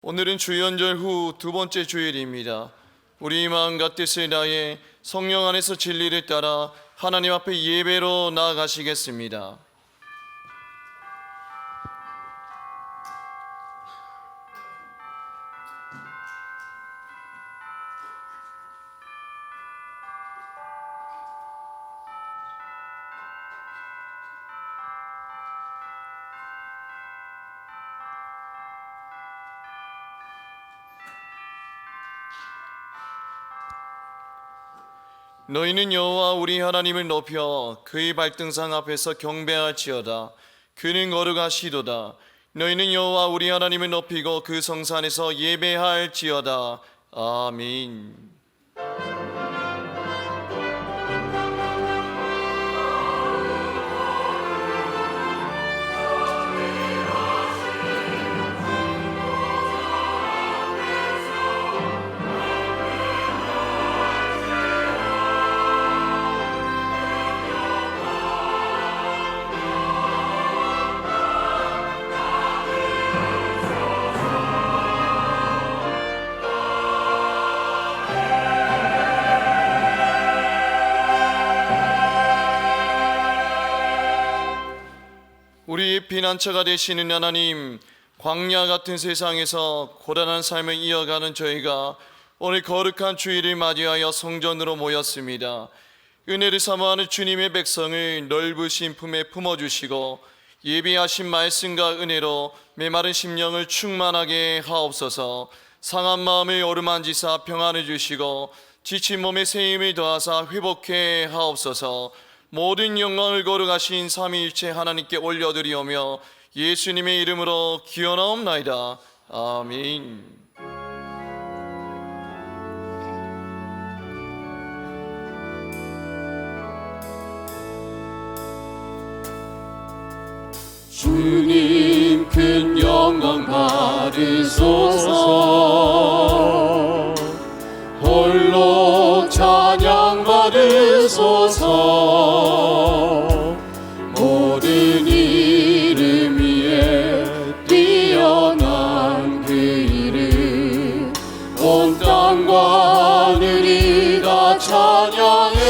오늘은 주연절 후 두 번째 주일입니다. 우리 마음과 뜻을 다해 성령 안에서 진리를 따라 하나님 앞에 예배로 나아가시겠습니다. 너희는 여호와 우리 하나님을 높여 그의 발등상 앞에서 경배할지어다. 그는 거룩하시도다. 너희는 여호와 우리 하나님을 높이고 그 성산에서 예배할지어다. 아멘. 우리 피난처가 되시는 하나님, 광야 같은 세상에서 고단한 삶을 이어가는 저희가 오늘 거룩한 주일을 맞이하여 성전으로 모였습니다. 은혜를 사모하는 주님의 백성을 넓으신 품에 품어주시고 예비하신 말씀과 은혜로 메마른 심령을 충만하게 하옵소서. 상한 마음을 어루만지사 평안을 주시고 지친 몸에 새 힘을 더하사 회복해 하옵소서. 모든 영광을 거룩하신 삼위일체 하나님께 올려드리오며 예수님의 이름으로 기원하옵나이다. 아멘. 주님 큰 영광 받으소서. 홀로 찬양 받으소서. 모든 이름 위에 뛰어난 그 이름 온 땅과 하늘이 다 찬양해.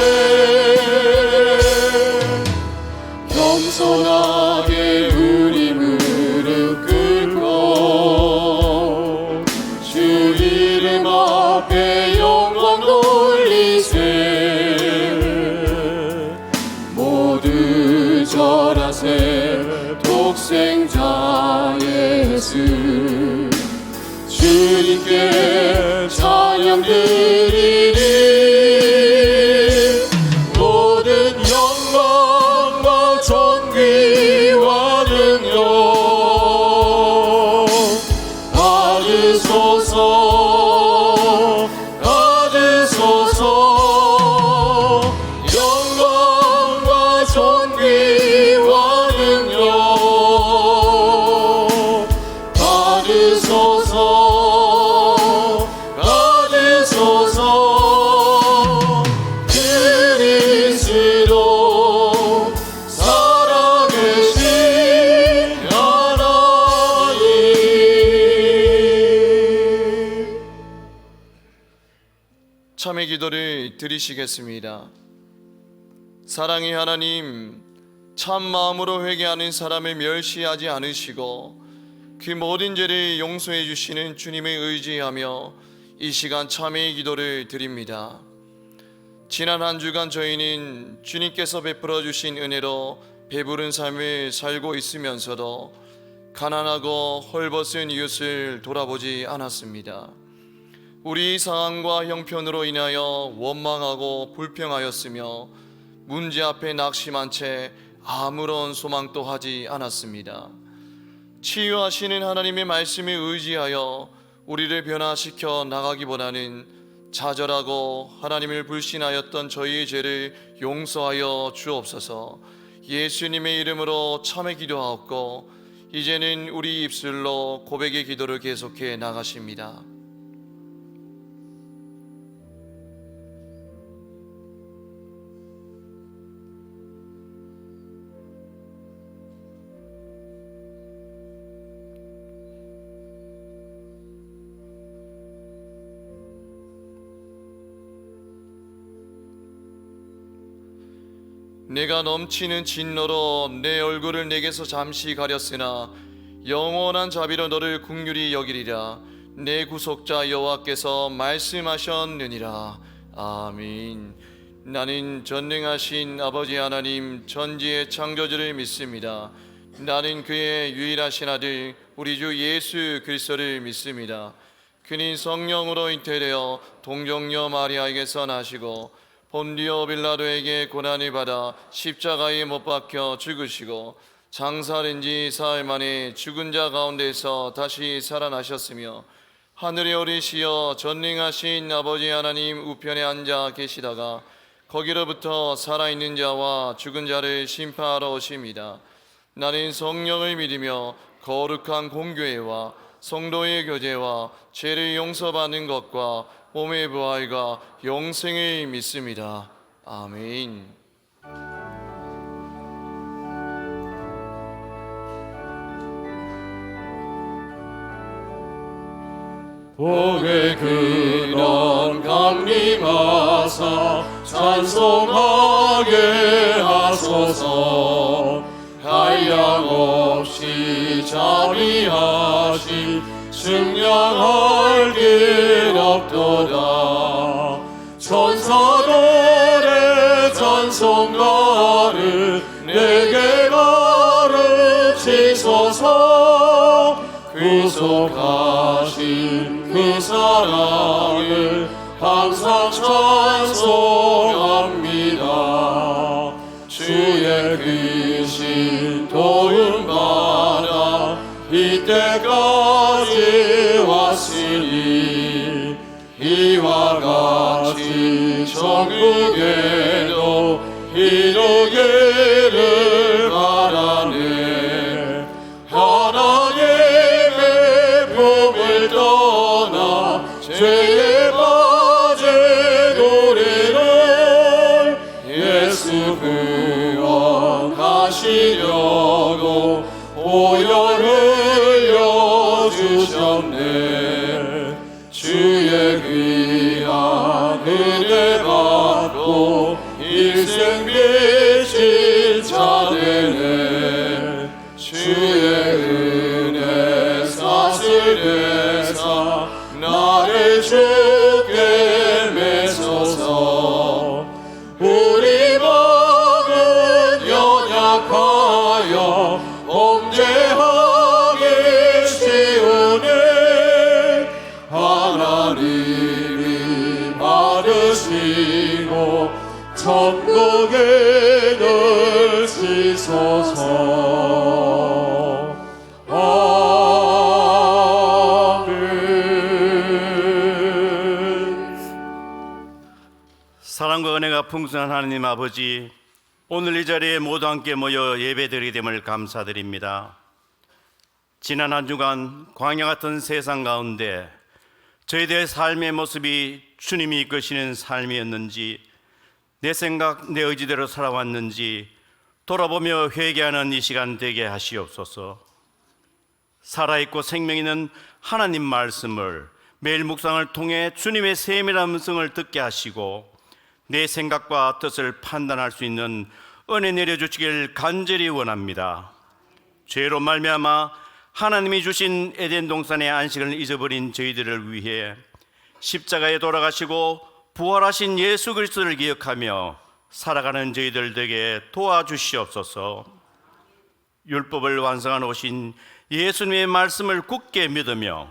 겸손하게 우리 무릎 꿇고 주 이름 앞에 영광 돌리세. 모두 절하세. 독생자 예수 주님께 찬양 드리리. 모든 영광과 존귀와 능력 받으소서. 받으소서. 영광과 존귀와 능력 받으소서. 받으소서. 그리스도 살아계신 하나님. 참회 기도를 드리시겠습니다. 사랑의 하나님, 참 마음으로 회개하는 사람을 멸시하지 않으시고 그 모든 죄를 용서해 주시는 주님을 의지하며 이 시간 참회의 기도를 드립니다. 지난 한 주간 저희는 주님께서 베풀어 주신 은혜로 배부른 삶을 살고 있으면서도 가난하고 헐벗은 이웃을 돌아보지 않았습니다. 우리 상황과 형편으로 인하여 원망하고 불평하였으며 문제 앞에 낙심한 채 아무런 소망도 하지 않았습니다. 치유하시는 하나님의 말씀에 의지하여 우리를 변화시켜 나가기보다는 좌절하고 하나님을 불신하였던 저희의 죄를 용서하여 주옵소서. 예수님의 이름으로 참회 기도하옵고 이제는 우리 입술로 고백의 기도를 계속해 나가십니다. 내가 넘치는 진노로 내 얼굴을 내게서 잠시 가렸으나 영원한 자비로 너를 긍휼히 여기리라. 내 구속자 여호와께서 말씀하셨느니라. 아멘. 나는 전능하신 아버지 하나님 전지의 창조주를 믿습니다. 나는 그의 유일하신 아들 우리 주 예수 그리스도를 믿습니다. 그는 성령으로 잉태되어 동정녀 마리아에게서 나시고 본디오 빌라도에게 고난을 받아 십자가에 못 박혀 죽으시고 장사된 지 사흘 만에 죽은 자 가운데서 다시 살아나셨으며 하늘에 오르시어 전능하신 아버지 하나님 우편에 앉아 계시다가 거기로부터 살아있는 자와 죽은 자를 심판하러 오십니다. 나는 성령을 믿으며 거룩한 공교회와 성도의 교제와 죄를 용서받는 것과 몸의 부활과 영생을 믿습니다. 아멘. 복의 근원 강림하사 찬송하게 하소서. 한량없이 자비하시 증량할 길 없도다. 천사들의 찬송가를 내게 가르치소서. 구속하신 그 사랑을 항상 찬송합니다. 주의 크신 도움 받아 이때까지 왔으니 이와 같이 천국에도 이루기를 바라네. 하나님의 복을 떠나 죄에 빠진 우리를 예수 구원하시려고 보혈 흘려주셨네. 주의 귀한 은혜 받고 일생 빛이 차되네. 주의 은혜 사슬내사 나를 주께 매소서. 우리 마음은 연약하여 범죄하기 쉬우니 하나님이 받으시고 천국에 넣으시소서. 사랑과 은혜가 풍성한 하나님 아버지, 오늘 이 자리에 모두 함께 모여 예배드리게 됨을 감사드립니다. 지난 한 주간 광야 같은 세상 가운데 저희들의 삶의 모습이 주님이 이끄시는 삶이었는지, 내 생각, 내 의지대로 살아왔는지 돌아보며 회개하는 이 시간 되게 하시옵소서. 살아있고 생명 있는 하나님 말씀을 매일 묵상을 통해 주님의 세밀한 음성을 듣게 하시고 내 생각과 뜻을 판단할 수 있는 은혜 내려주시길 간절히 원합니다. 죄로 말미암아 하나님이 주신 에덴 동산의 안식을 잊어버린 저희들을 위해 십자가에 돌아가시고 부활하신 예수 그리스도를 기억하며 살아가는 저희들 되게 도와주시옵소서. 율법을 완성한 오신 예수님의 말씀을 굳게 믿으며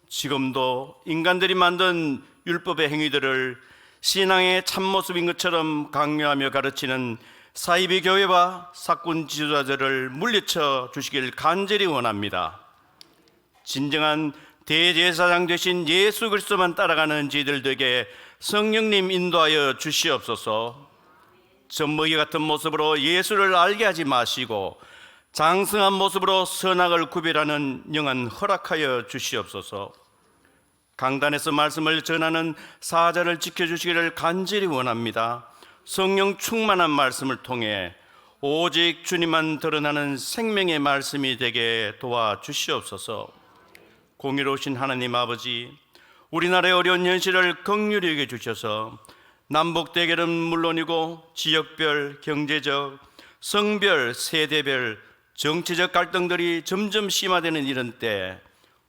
지금도 인간들이 만든 율법의 행위들을 신앙의 참모습인 것처럼 강요하며 가르치는 사이비 교회와 사꾼 지도자들을 물리쳐 주시길 간절히 원합니다. 진정한 대제사장 되신 예수 그리스도만 따라가는 저희들에게 성령님 인도하여 주시옵소서. 젖먹이 같은 모습으로 예수를 알게 하지 마시고 장성한 모습으로 선악을 구별하는 영안 허락하여 주시옵소서. 강단에서 말씀을 전하는 사자를 지켜주시기를 간절히 원합니다. 성령 충만한 말씀을 통해 오직 주님만 드러나는 생명의 말씀이 되게 도와주시옵소서. 공의로우신 하나님 아버지, 우리나라의 어려운 현실을 긍휼히 여겨 주셔서 남북 대결은 물론이고 지역별, 경제적, 성별, 세대별, 정치적 갈등들이 점점 심화되는 이런 때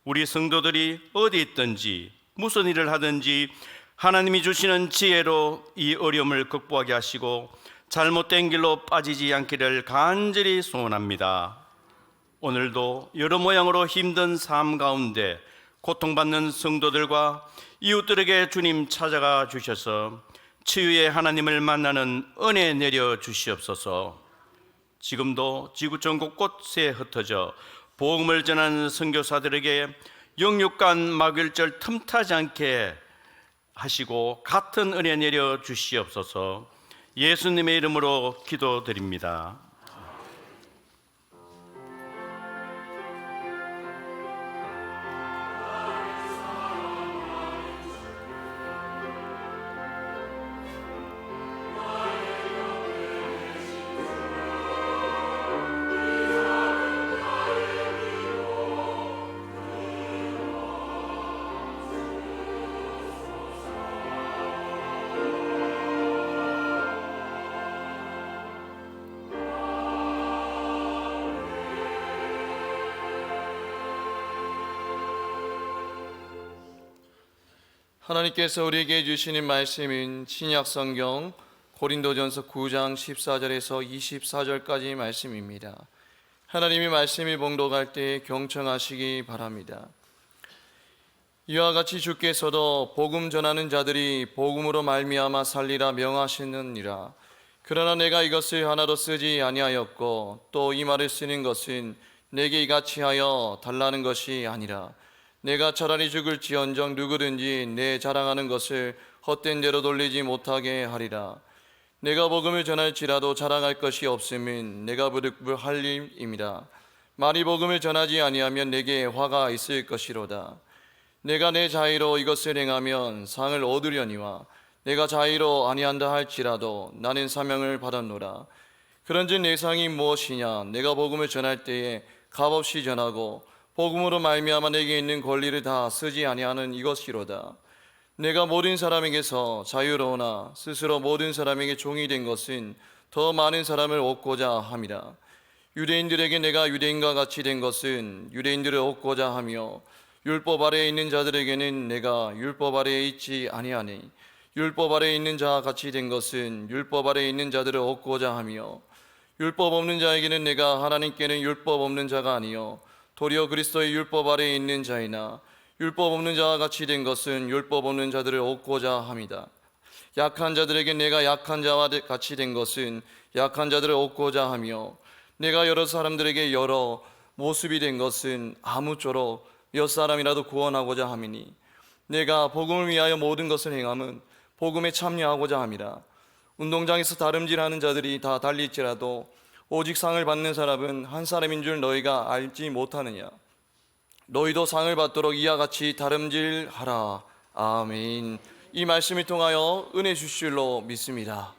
우리 성도들이 어디 있든지 무슨 일을 하든지 하나님이 주시는 지혜로 이 어려움을 극복하게 하시고 잘못된 길로 빠지지 않기를 간절히 소원합니다. 오늘도 여러 모양으로 힘든 삶 가운데 고통받는 성도들과 이웃들에게 주님 찾아가 주셔서 치유의 하나님을 만나는 은혜 내려 주시옵소서. 지금도 지구촌 곳곳에 흩어져 복음을 전하는 선교사들에게 영육간 마귀일절 틈타지 않게 하시고 같은 은혜 내려 주시옵소서. 예수님의 이름으로 기도드립니다. 하나님께서 우리에게 주시는 말씀은 신약성경 고린도전서 9장 14절에서 24절까지 말씀입니다. 하나님의 말씀이 봉독할 때 경청하시기 바랍니다. 이와 같이 주께서도 복음 전하는 자들이 복음으로 말미암아 살리라 명하시느니라. 그러나 내가 이것을 하나도 쓰지 아니하였고 또 이 말을 쓰는 것은 내게 이같이 하여 달라는 것이 아니라 내가 차라리 죽을지언정 누구든지 내 자랑하는 것을 헛된 대로 돌리지 못하게 하리라. 내가 복음을 전할지라도 자랑할 것이 없음은 내가 부득불할 일임이라. 말이 복음을 전하지 아니하면 내게 화가 있을 것이로다. 내가 내 자의로 이것을 행하면 상을 얻으려니와 내가 자의로 아니한다 할지라도 나는 사명을 받았노라. 그런즉 내 상이 무엇이냐? 내가 복음을 전할 때에 값없이 전하고 복음으로 말미암아 내게 있는 권리를 다 쓰지 아니하는 이것이로다. 내가 모든 사람에게서 자유로우나 스스로 모든 사람에게 종이 된 것은 더 많은 사람을 얻고자 함이라. 유대인들에게 내가 유대인과 같이 된 것은 유대인들을 얻고자 하며 율법 아래에 있는 자들에게는 내가 율법 아래에 있지 아니하니 율법 아래에 있는 자와 같이 된 것은 율법 아래에 있는 자들을 얻고자 하며 율법 없는 자에게는 내가 하나님께는 율법 없는 자가 아니요 도리어 그리스도의 율법 아래에 있는 자이나 율법 없는 자와 같이 된 것은 율법 없는 자들을 얻고자 함이다. 약한 자들에게 내가 약한 자와 같이 된 것은 약한 자들을 얻고자 하며 내가 여러 사람들에게 여러 모습이 된 것은 아무쪼록 몇 사람이라도 구원하고자 함이니 내가 복음을 위하여 모든 것을 행함은 복음에 참여하고자 함이라. 운동장에서 다름질하는 자들이 다 달릴지라도 오직 상을 받는 사람은 한 사람인 줄 너희가 알지 못하느냐? 너희도 상을 받도록 이와 같이 다름질하라. 아멘. 이 말씀을 통하여 은혜 주실 줄로 믿습니다.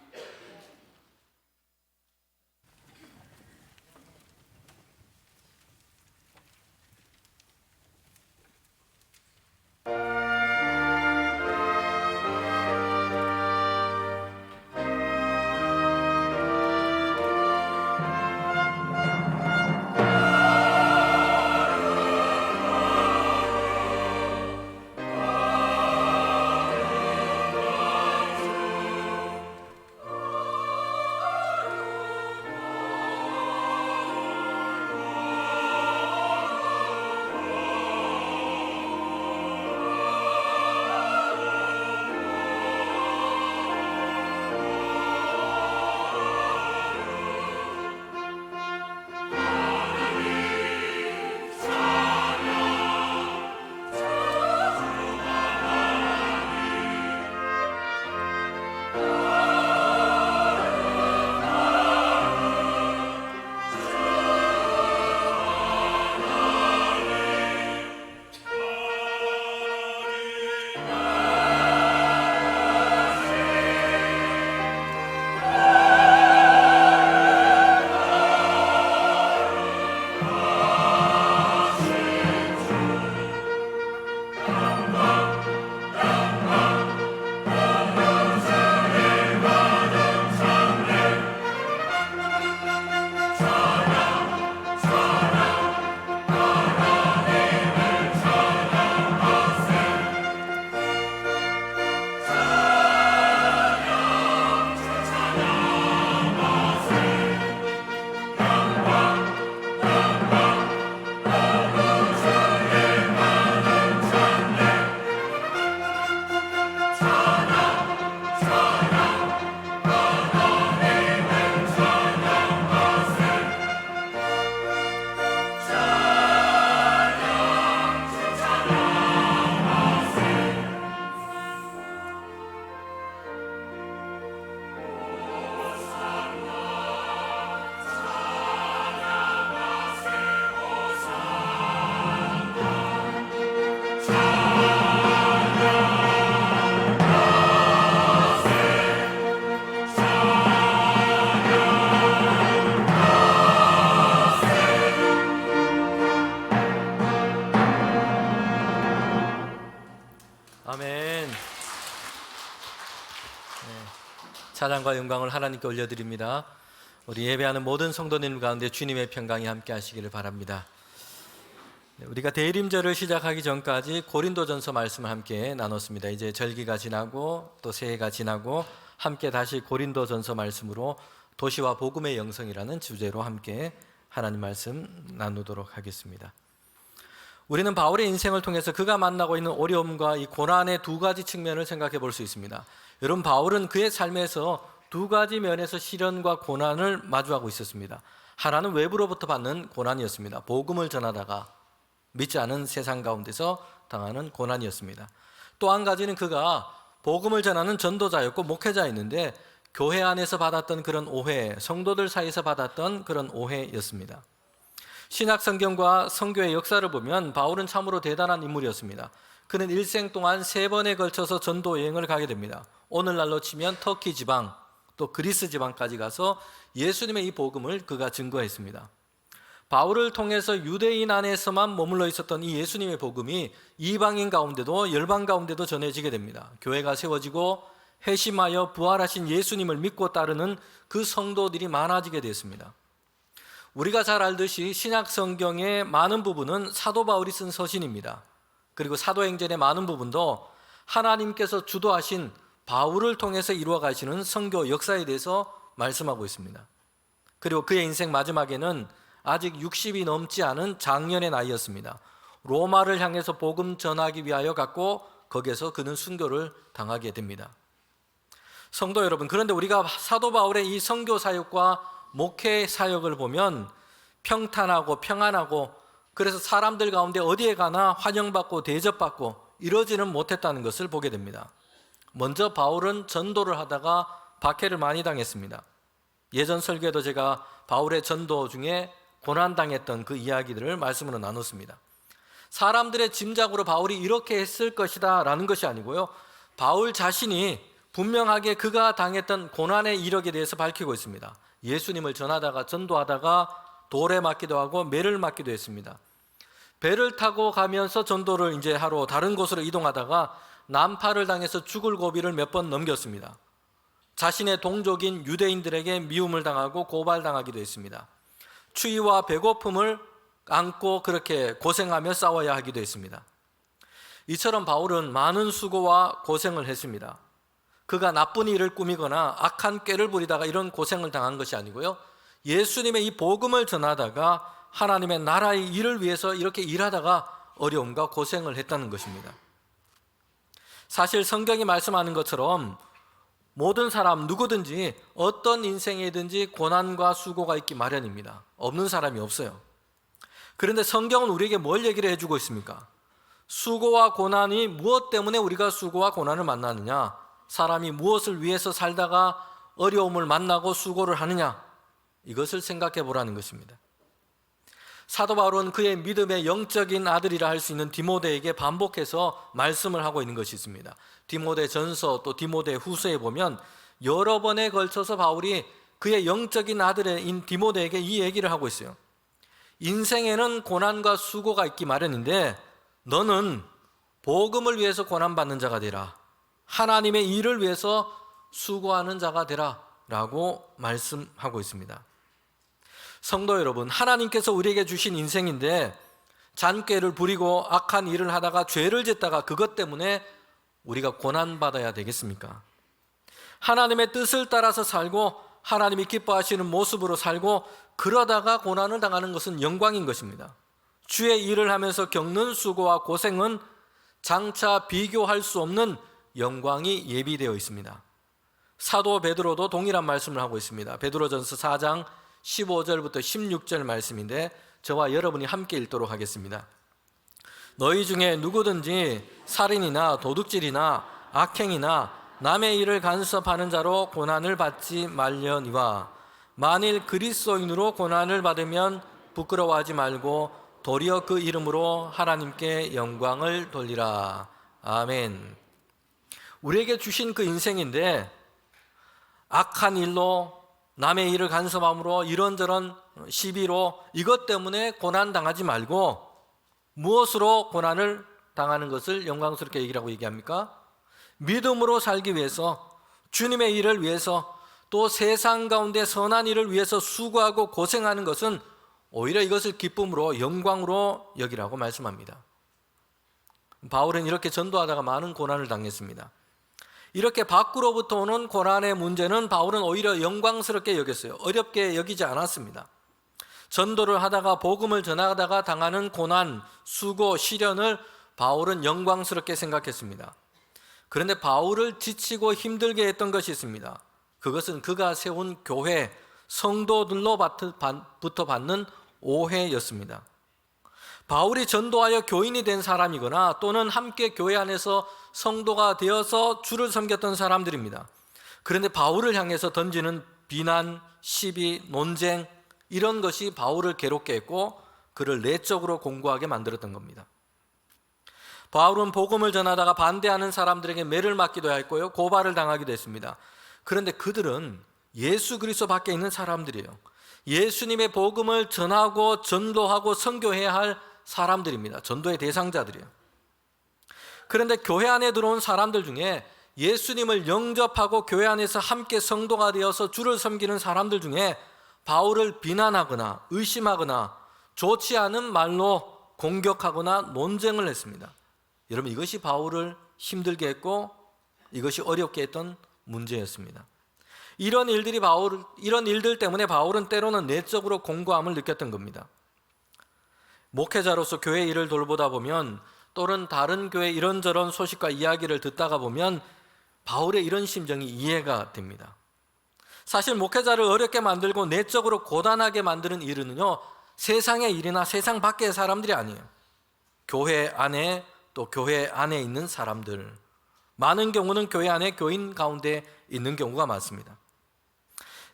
아멘. 네. 찬양과 영광을 하나님께 올려드립니다. 우리 예배하는 모든 성도님 가운데 주님의 평강이 함께 하시기를 바랍니다. 우리가 대림절을 시작하기 전까지 고린도전서 말씀을 함께 나눴습니다. 이제 절기가 지나고 또 새해가 지나고 함께 다시 고린도전서 말씀으로 도시와 복음의 영성이라는 주제로 함께 하나님 말씀 나누도록 하겠습니다. 우리는 바울의 인생을 통해서 그가 만나고 있는 어려움과 이 고난의 두 가지 측면을 생각해 볼 수 있습니다. 여러분, 바울은 그의 삶에서 두 가지 면에서 시련과 고난을 마주하고 있었습니다. 하나는 외부로부터 받는 고난이었습니다. 복음을 전하다가 믿지 않은 세상 가운데서 당하는 고난이었습니다. 또 한 가지는 그가 복음을 전하는 전도자였고 목회자였는데 교회 안에서 받았던 그런 오해, 성도들 사이에서 받았던 그런 오해였습니다. 신약 성경과 선교의 역사를 보면 바울은 참으로 대단한 인물이었습니다. 그는 일생 동안 3번에 걸쳐서 전도 여행을 가게 됩니다. 오늘날로 치면 터키 지방, 또 그리스 지방까지 가서 예수님의 이 복음을 그가 증거했습니다. 바울을 통해서 유대인 안에서만 머물러 있었던 이 예수님의 복음이 이방인 가운데도 열방 가운데도 전해지게 됩니다. 교회가 세워지고 회심하여 부활하신 예수님을 믿고 따르는 그 성도들이 많아지게 됐습니다. 우리가 잘 알듯이 신약 성경의 많은 부분은 사도 바울이 쓴 서신입니다. 그리고 사도행전의 많은 부분도 하나님께서 주도하신 바울을 통해서 이루어 가시는 선교 역사에 대해서 말씀하고 있습니다. 그리고 그의 인생 마지막에는 아직 60이 넘지 않은 장년의 나이였습니다. 로마를 향해서 복음 전하기 위하여 갔고 거기에서 그는 순교를 당하게 됩니다. 성도 여러분, 그런데 우리가 사도 바울의 이 선교 사역과 목회 사역을 보면 평탄하고 평안하고 그래서 사람들 가운데 어디에 가나 환영받고 대접받고 이러지는 못했다는 것을 보게 됩니다. 먼저 바울은 전도를 하다가 박해를 많이 당했습니다. 예전 설교에도 제가 바울의 전도 중에 고난당했던 그 이야기들을 말씀으로 나눴습니다. 사람들의 짐작으로 바울이 이렇게 했을 것이다 라는 것이 아니고요, 바울 자신이 분명하게 그가 당했던 고난의 이력에 대해서 밝히고 있습니다. 예수님을 전하다가 전도하다가 돌에 맞기도 하고 매를 맞기도 했습니다. 배를 타고 가면서 전도를 이제 하러 다른 곳으로 이동하다가 난파를 당해서 죽을 고비를 몇 번 넘겼습니다. 자신의 동족인 유대인들에게 미움을 당하고 고발당하기도 했습니다. 추위와 배고픔을 안고 그렇게 고생하며 싸워야 하기도 했습니다. 이처럼 바울은 많은 수고와 고생을 했습니다. 그가 나쁜 일을 꾸미거나 악한 꾀를 부리다가 이런 고생을 당한 것이 아니고요, 예수님의 이 복음을 전하다가 하나님의 나라의 일을 위해서 이렇게 일하다가 어려움과 고생을 했다는 것입니다. 사실 성경이 말씀하는 것처럼 모든 사람 누구든지 어떤 인생이든지 고난과 수고가 있기 마련입니다. 없는 사람이 없어요. 그런데 성경은 우리에게 뭘 얘기를 해주고 있습니까? 수고와 고난이 무엇 때문에 우리가 수고와 고난을 만나느냐? 사람이 무엇을 위해서 살다가 어려움을 만나고 수고를 하느냐? 이것을 생각해 보라는 것입니다. 사도 바울은 그의 믿음의 영적인 아들이라 할 수 있는 디모데에게 반복해서 말씀을 하고 있는 것이 있습니다. 디모데 전서 또 디모데 후서에 보면 여러 번에 걸쳐서 바울이 그의 영적인 아들인 디모데에게 이 얘기를 하고 있어요. 인생에는 고난과 수고가 있기 마련인데 너는 복음을 위해서 고난받는 자가 되라. 하나님의 일을 위해서 수고하는 자가 되라 라고 말씀하고 있습니다. 성도 여러분, 하나님께서 우리에게 주신 인생인데 잔꾀를 부리고 악한 일을 하다가 죄를 짓다가 그것 때문에 우리가 고난받아야 되겠습니까? 하나님의 뜻을 따라서 살고 하나님이 기뻐하시는 모습으로 살고 그러다가 고난을 당하는 것은 영광인 것입니다. 주의 일을 하면서 겪는 수고와 고생은 장차 비교할 수 없는 영광이 예비되어 있습니다. 사도 베드로도 동일한 말씀을 하고 있습니다. 베드로전서 4장 15절부터 16절 말씀인데 저와 여러분이 함께 읽도록 하겠습니다. 너희 중에 누구든지 살인이나 도둑질이나 악행이나 남의 일을 간섭하는 자로 고난을 받지 말려니와 만일 그리스도인으로 고난을 받으면 부끄러워하지 말고 도리어 그 이름으로 하나님께 영광을 돌리라. 아멘. 우리에게 주신 그 인생인데 악한 일로 남의 일을 간섭함으로 이런저런 시비로 이것 때문에 고난당하지 말고 무엇으로 고난을 당하는 것을 영광스럽게 얘기라고 얘기합니까? 믿음으로 살기 위해서, 주님의 일을 위해서, 또 세상 가운데 선한 일을 위해서 수고하고 고생하는 것은 오히려 이것을 기쁨으로, 영광으로 여기라고 말씀합니다. 바울은 이렇게 전도하다가 많은 고난을 당했습니다. 이렇게 밖으로부터 오는 고난의 문제는 바울은 오히려 영광스럽게 여겼어요. 어렵게 여기지 않았습니다. 전도를 하다가 복음을 전하다가 당하는 고난, 수고, 시련을 바울은 영광스럽게 생각했습니다. 그런데 바울을 지치고 힘들게 했던 것이 있습니다. 그것은 그가 세운 교회, 성도들로부터 받는 오해였습니다. 바울이 전도하여 교인이 된 사람이거나 또는 함께 교회 안에서 성도가 되어서 주를 섬겼던 사람들입니다. 그런데 바울을 향해서 던지는 비난, 시비, 논쟁, 이런 것이 바울을 괴롭게 했고 그를 내적으로 공고하게 만들었던 겁니다. 바울은 복음을 전하다가 반대하는 사람들에게 매를 맞기도 했고요, 고발을 당하기도 했습니다. 그런데 그들은 예수 그리스도 밖에 있는 사람들이에요. 예수님의 복음을 전하고 전도하고 선교해야 할 사람들입니다. 전도의 대상자들이에요. 그런데 교회 안에 들어온 사람들 중에 예수님을 영접하고 교회 안에서 함께 성도가 되어서 주를 섬기는 사람들 중에 바울을 비난하거나 의심하거나 좋지 않은 말로 공격하거나 논쟁을 했습니다. 여러분, 이것이 바울을 힘들게 했고 이것이 어렵게 했던 문제였습니다. 이런 일들 때문에 바울은 때로는 내적으로 공고함을 느꼈던 겁니다. 목회자로서 교회 일을 돌보다 보면 또는 다른 교회 이런저런 소식과 이야기를 듣다가 보면 바울의 이런 심정이 이해가 됩니다. 사실 목회자를 어렵게 만들고 내적으로 고단하게 만드는 일은요, 세상의 일이나 세상 밖의 사람들이 아니에요. 교회 안에, 또 교회 안에 있는 사람들, 많은 경우는 교회 안에 교인 가운데 있는 경우가 많습니다.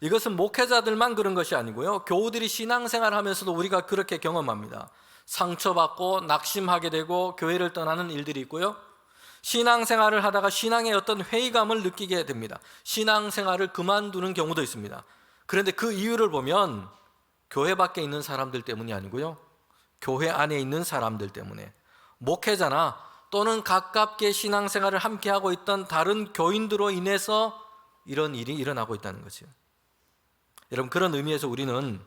이것은 목회자들만 그런 것이 아니고요, 교우들이 신앙생활 하면서도 우리가 그렇게 경험합니다. 상처받고 낙심하게 되고 교회를 떠나는 일들이 있고요, 신앙생활을 하다가 신앙의 어떤 회의감을 느끼게 됩니다. 신앙생활을 그만두는 경우도 있습니다. 그런데 그 이유를 보면 교회 밖에 있는 사람들 때문이 아니고요, 교회 안에 있는 사람들 때문에, 목회자나 또는 가깝게 신앙생활을 함께하고 있던 다른 교인들로 인해서 이런 일이 일어나고 있다는 거죠. 여러분, 그런 의미에서 우리는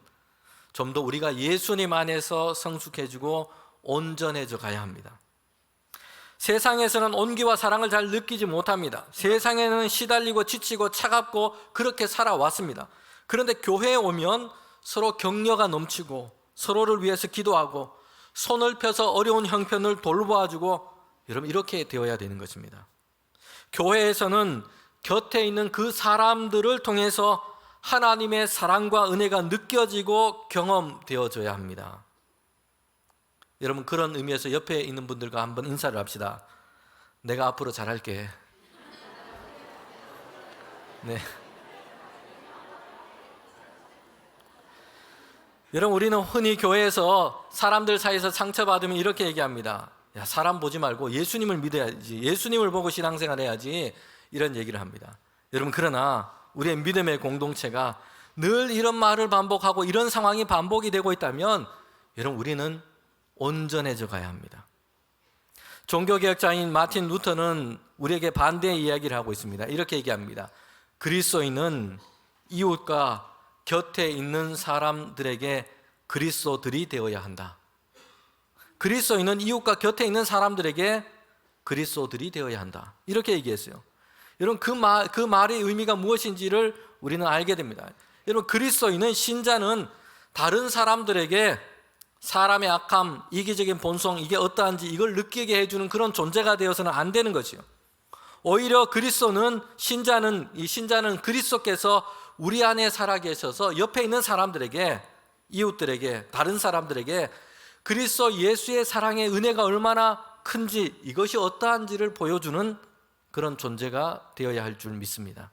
좀 더 우리가 예수님 안에서 성숙해지고 온전해져 가야 합니다. 세상에서는 온기와 사랑을 잘 느끼지 못합니다. 세상에는 시달리고 지치고 차갑고 그렇게 살아왔습니다. 그런데 교회에 오면 서로 격려가 넘치고 서로를 위해서 기도하고 손을 펴서 어려운 형편을 돌보아주고, 여러분, 이렇게 되어야 되는 것입니다. 교회에서는 곁에 있는 그 사람들을 통해서 하나님의 사랑과 은혜가 느껴지고 경험되어져야 합니다. 여러분, 그런 의미에서 옆에 있는 분들과 한번 인사를 합시다. 내가 앞으로 잘할게. 네. 여러분, 우리는 흔히 교회에서 사람들 사이에서 상처받으면 이렇게 얘기합니다. 야, 사람 보지 말고 예수님을 믿어야지, 예수님을 보고 신앙생활 해야지, 이런 얘기를 합니다. 여러분, 그러나 우리의 믿음의 공동체가 늘 이런 말을 반복하고 이런 상황이 반복이 되고 있다면 여러분, 우리는 온전해져 가야 합니다. 종교개혁자인 마틴 루터는 우리에게 반대의 이야기를 하고 있습니다. 이렇게 얘기합니다. 그리스도인은 이웃과 곁에 있는 사람들에게 그리스도들이 되어야 한다. 그리스도인은 이웃과 곁에 있는 사람들에게 그리스도들이 되어야 한다. 이렇게 얘기했어요. 여러분, 그 말의 의미가 무엇인지를 우리는 알게 됩니다. 여러분, 그리스도인은, 신자는 다른 사람들에게 사람의 악함, 이기적인 본성, 이게 어떠한지 이걸 느끼게 해주는 그런 존재가 되어서는 안 되는 거죠. 오히려 신자는 그리스도께서 우리 안에 살아계셔서 옆에 있는 사람들에게, 이웃들에게, 다른 사람들에게 그리스도 예수의 사랑의 은혜가 얼마나 큰지, 이것이 어떠한지를 보여주는 그런 존재가 되어야 할 줄 믿습니다.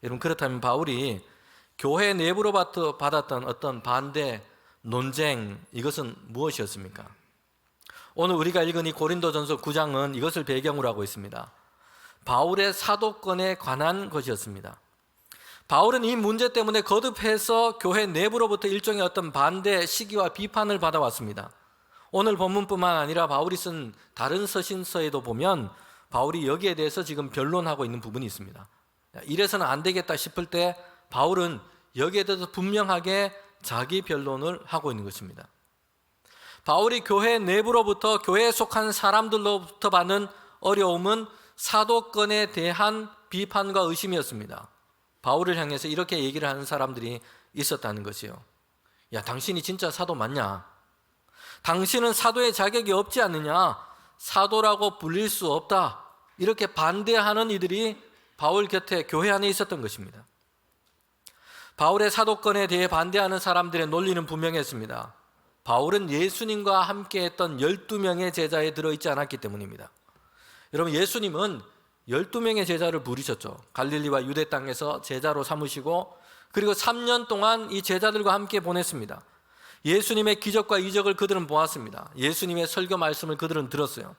여러분, 그렇다면 바울이 교회 내부로 받았던 어떤 반대, 논쟁, 이것은 무엇이었습니까? 오늘 우리가 읽은 이 고린도전서 9장은 이것을 배경으로 하고 있습니다. 바울의 사도권에 관한 것이었습니다. 바울은 이 문제 때문에 거듭해서 교회 내부로부터 일종의 어떤 반대, 시기와 비판을 받아왔습니다. 오늘 본문뿐만 아니라 바울이 쓴 다른 서신서에도 보면 바울이 여기에 대해서 지금 변론하고 있는 부분이 있습니다. 이래서는 안 되겠다 싶을 때 바울은 여기에 대해서 분명하게 자기 변론을 하고 있는 것입니다. 바울이 교회 내부로부터 교회에 속한 사람들로부터 받는 어려움은 사도권에 대한 비판과 의심이었습니다. 바울을 향해서 이렇게 얘기를 하는 사람들이 있었다는 것이요. 야, 당신이 진짜 사도 맞냐? 당신은 사도의 자격이 없지 않느냐? 사도라고 불릴 수 없다. 이렇게 반대하는 이들이 바울 곁에 교회 안에 있었던 것입니다. 바울의 사도권에 대해 반대하는 사람들의 논리는 분명했습니다. 바울은 예수님과 함께했던 12명의 제자에 들어있지 않았기 때문입니다. 여러분, 예수님은 12명의 제자를 부르셨죠. 갈릴리와 유대 땅에서 제자로 삼으시고 그리고 3년 동안 이 제자들과 함께 보냈습니다. 예수님의 기적과 이적을 그들은 보았습니다. 예수님의 설교 말씀을 그들은 들었어요.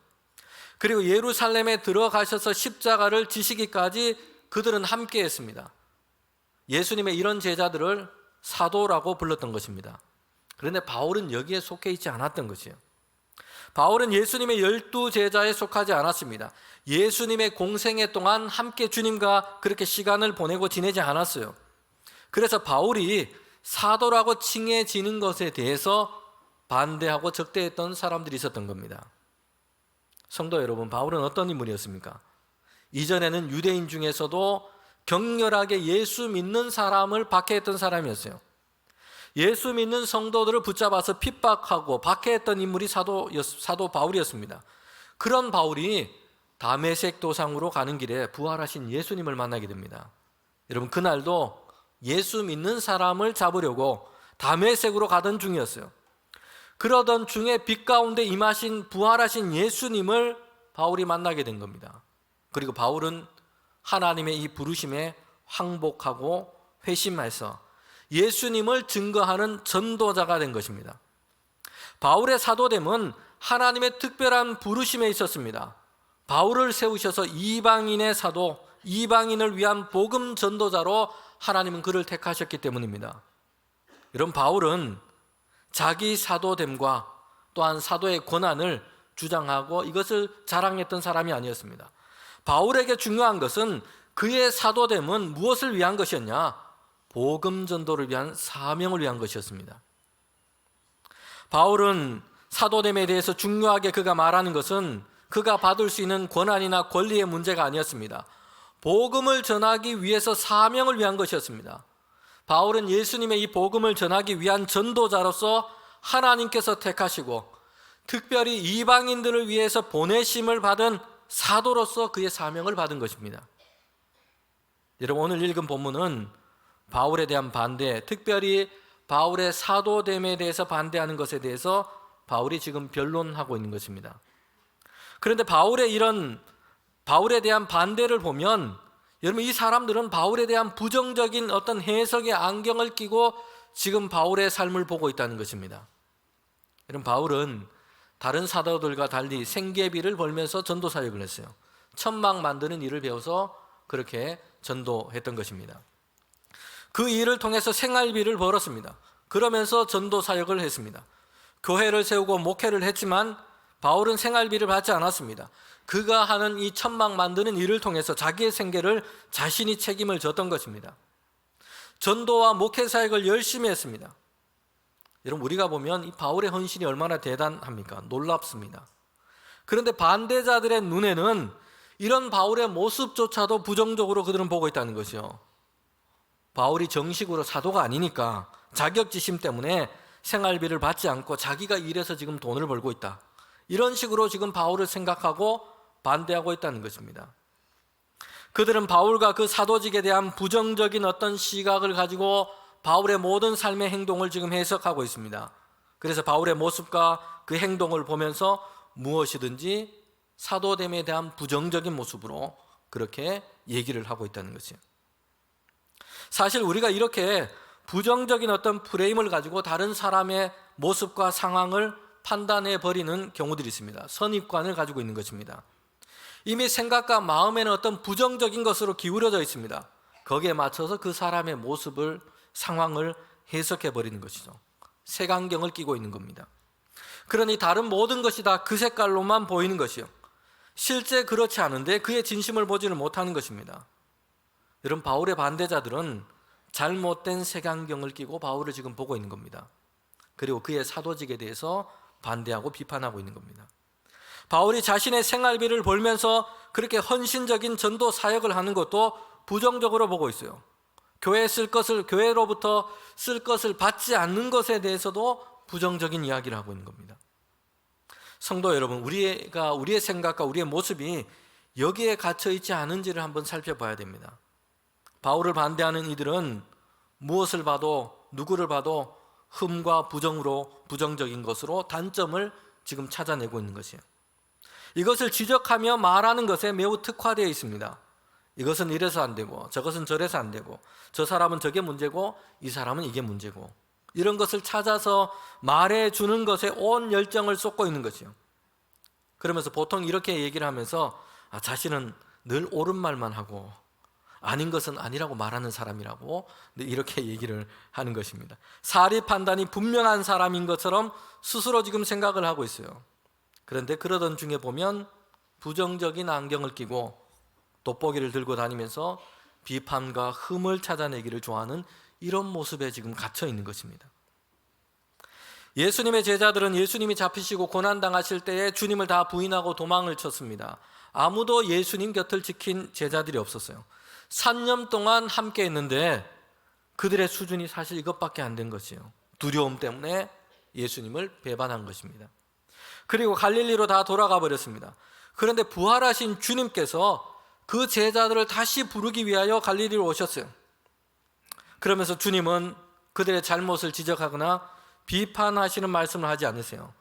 그리고 예루살렘에 들어가셔서 십자가를 지시기까지 그들은 함께 했습니다. 예수님의 이런 제자들을 사도라고 불렀던 것입니다. 그런데 바울은 여기에 속해 있지 않았던 것이에요. 바울은 예수님의 12제자에 속하지 않았습니다. 예수님의 공생애 동안 함께 주님과 그렇게 시간을 보내고 지내지 않았어요. 그래서 바울이 사도라고 칭해지는 것에 대해서 반대하고 적대했던 사람들이 있었던 겁니다. 성도 여러분, 바울은 어떤 인물이었습니까? 이전에는 유대인 중에서도 격렬하게 예수 믿는 사람을 박해했던 사람이었어요. 예수 믿는 성도들을 붙잡아서 핍박하고 박해했던 인물이 사도 바울이었습니다. 그런 바울이 다메섹 도상으로 가는 길에 부활하신 예수님을 만나게 됩니다. 여러분, 그날도 예수 믿는 사람을 잡으려고 다메섹으로 가던 중이었어요. 그러던 중에 빛 가운데 임하신 부활하신 예수님을 바울이 만나게 된 겁니다. 그리고 바울은 하나님의 이 부르심에 항복하고 회심해서 예수님을 증거하는 전도자가 된 것입니다. 바울의 사도됨은 하나님의 특별한 부르심에 있었습니다. 바울을 세우셔서 이방인의 사도, 이방인을 위한 복음 전도자로 하나님은 그를 택하셨기 때문입니다. 여러분, 바울은 자기 사도됨과 또한 사도의 권한을 주장하고 이것을 자랑했던 사람이 아니었습니다. 바울에게 중요한 것은 그의 사도됨은 무엇을 위한 것이었냐? 복음 전도를 위한 사명을 위한 것이었습니다. 바울은 사도됨에 대해서 중요하게 그가 말하는 것은 그가 받을 수 있는 권한이나 권리의 문제가 아니었습니다. 복음을 전하기 위해서 사명을 위한 것이었습니다. 바울은 예수님의 이 복음을 전하기 위한 전도자로서 하나님께서 택하시고 특별히 이방인들을 위해서 보내심을 받은 사도로서 그의 사명을 받은 것입니다. 여러분, 오늘 읽은 본문은 바울에 대한 반대, 특별히 바울의 사도됨에 대해서 반대하는 것에 대해서 바울이 지금 변론하고 있는 것입니다. 그런데 바울에 대한 반대를 보면 여러분, 이 사람들은 바울에 대한 부정적인 어떤 해석의 안경을 끼고 지금 바울의 삶을 보고 있다는 것입니다. 여러분, 바울은 다른 사도들과 달리 생계비를 벌면서 전도 사역을 했어요. 천막 만드는 일을 배워서 그렇게 전도했던 것입니다. 그 일을 통해서 생활비를 벌었습니다. 그러면서 전도 사역을 했습니다. 교회를 세우고 목회를 했지만 바울은 생활비를 받지 않았습니다. 그가 하는 이 천막 만드는 일을 통해서 자기의 생계를 자신이 책임을 졌던 것입니다. 전도와 목회 사역을 열심히 했습니다. 여러분, 우리가 보면 이 바울의 헌신이 얼마나 대단합니까? 놀랍습니다. 그런데 반대자들의 눈에는 이런 바울의 모습조차도 부정적으로 그들은 보고 있다는 것이요. 바울이 정식으로 사도가 아니니까 자격지심 때문에 생활비를 받지 않고 자기가 일해서 지금 돈을 벌고 있다. 이런 식으로 지금 바울을 생각하고 반대하고 있다는 것입니다. 그들은 바울과 그 사도직에 대한 부정적인 어떤 시각을 가지고 바울의 모든 삶의 행동을 지금 해석하고 있습니다. 그래서 바울의 모습과 그 행동을 보면서 무엇이든지 사도됨에 대한 부정적인 모습으로 그렇게 얘기를 하고 있다는 것이에요. 사실 우리가 이렇게 부정적인 어떤 프레임을 가지고 다른 사람의 모습과 상황을 판단해 버리는 경우들이 있습니다. 선입관을 가지고 있는 것입니다. 이미 생각과 마음에는 어떤 부정적인 것으로 기울어져 있습니다. 거기에 맞춰서 그 사람의 모습을, 상황을 해석해 버리는 것이죠. 색안경을 끼고 있는 겁니다. 그러니 다른 모든 것이 다 그 색깔로만 보이는 것이요, 실제 그렇지 않은데 그의 진심을 보지를 못하는 것입니다. 여러분, 바울의 반대자들은 잘못된 색안경을 끼고 바울을 지금 보고 있는 겁니다. 그리고 그의 사도직에 대해서 반대하고 비판하고 있는 겁니다. 바울이 자신의 생활비를 벌면서 그렇게 헌신적인 전도 사역을 하는 것도 부정적으로 보고 있어요. 교회로부터 쓸 것을 받지 않는 것에 대해서도 부정적인 이야기를 하고 있는 겁니다. 성도 여러분, 우리의 생각과 우리의 모습이 여기에 갇혀 있지 않은지를 한번 살펴봐야 됩니다. 바울을 반대하는 이들은 무엇을 봐도, 누구를 봐도 흠과 부정적인 것으로 단점을 지금 찾아내고 있는 것이에요. 이것을 지적하며 말하는 것에 매우 특화되어 있습니다. 이것은 이래서 안 되고, 저것은 저래서 안 되고, 저 사람은 저게 문제고, 이 사람은 이게 문제고, 이런 것을 찾아서 말해주는 것에 온 열정을 쏟고 있는 것이요. 그러면서 보통 이렇게 얘기를 하면서 자신은 늘 옳은 말만 하고 아닌 것은 아니라고 말하는 사람이라고 이렇게 얘기를 하는 것입니다. 사리 판단이 분명한 사람인 것처럼 스스로 지금 생각을 하고 있어요. 그런데 그러던 중에 보면 부정적인 안경을 끼고 돋보기를 들고 다니면서 비판과 흠을 찾아내기를 좋아하는 이런 모습에 지금 갇혀 있는 것입니다. 예수님의 제자들은 예수님이 잡히시고 고난당하실 때에 주님을 다 부인하고 도망을 쳤습니다. 아무도 예수님 곁을 지킨 제자들이 없었어요. 3년 동안 함께 했는데 그들의 수준이 사실 이것밖에 안 된 것이에요. 두려움 때문에 예수님을 배반한 것입니다. 그리고 갈릴리로 다 돌아가 버렸습니다. 그런데 부활하신 주님께서 그 제자들을 다시 부르기 위하여 갈릴리로 오셨어요. 그러면서 주님은 그들의 잘못을 지적하거나 비판하시는 말씀을 하지 않으세요.